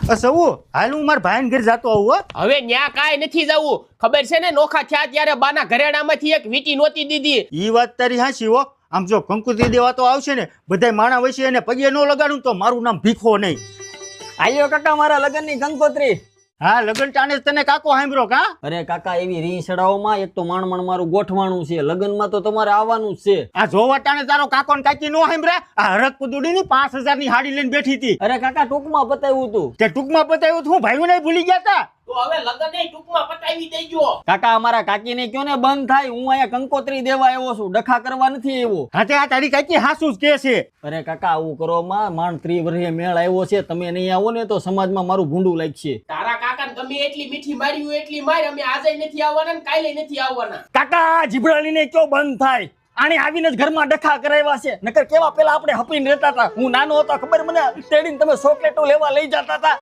સવું હાલ હું મારા ભાઈને ઘરે જાતો આવું હો. હવે ન્યા કાંઈ નથી જવું. ખબર છે ને નોખા થયા ત્યારે બાના ઘરેણામાંથી એક વીટી નહોતી દીધી. ઈ વાત તારી હાચી હો. આમ જો કંકુત્રી દેવા તો આવશે ને બધાય માણા વચ્ચે એને પગે ન લગાડું તો મારું નામ ભીખો નહીં. આયો કાકા મારા લગ્નની કંકોત્રી. હા લગન ટાણે જ તને કાકો સાંભળો કા. અરે કાકા એવી રી ચડાવોમાં એક તો માણ મારું ગોઠવાણું છે, લગ્નમાં તો તમારે આવવાનું જ છે. આ જોવા ટાણે તારો કાકો ને કાકી નો સાંભળ્યા. આ હરક પુદુડી ની 5000 ની હાડી લઈને બેઠી હતી. અરે કાકા ટૂંકમાં બતાવ્યું તું. તે ટૂંકમાં બતાવ્યું હું ભાઈઓ ને ભૂલી ગયા તા. તો હવે લગન ટૂંકમાં પતાવી દેજો. કાકા અમારા કાકીને કયો ને બંધ થાય, હું અહીંયા કંકોત્રી દેવા આવ્યો છું, ડખા કરવા નથી આવ્યો. હા તે આ તારી કાકી હાસુ જ કે છે. અરે કાકા આવું કરો માં, માંડ 30 વર્ષે મેળ આવ્યો છે, તમે નહીં આવો ને તો સમાજમાં મારું ભૂંડું લાગશે. તારા કાકાને ગમે એટલી મીઠી મારી હોય એટલી માર, અમે આજે નથી આવવાના ને કાલે નથી આવવાના. કાકા જીભડાલીને કયો બંધ થાય. આને આવીને જ ઘરમાં ડખા કરાવ્યા છે, નકર કેવા પેલા આપણે હપીને રહેતા હતા. હું નાનો હતો ખબર મને તેડીને તમે ચોકલેટો લેવા લઈ જતા હતા.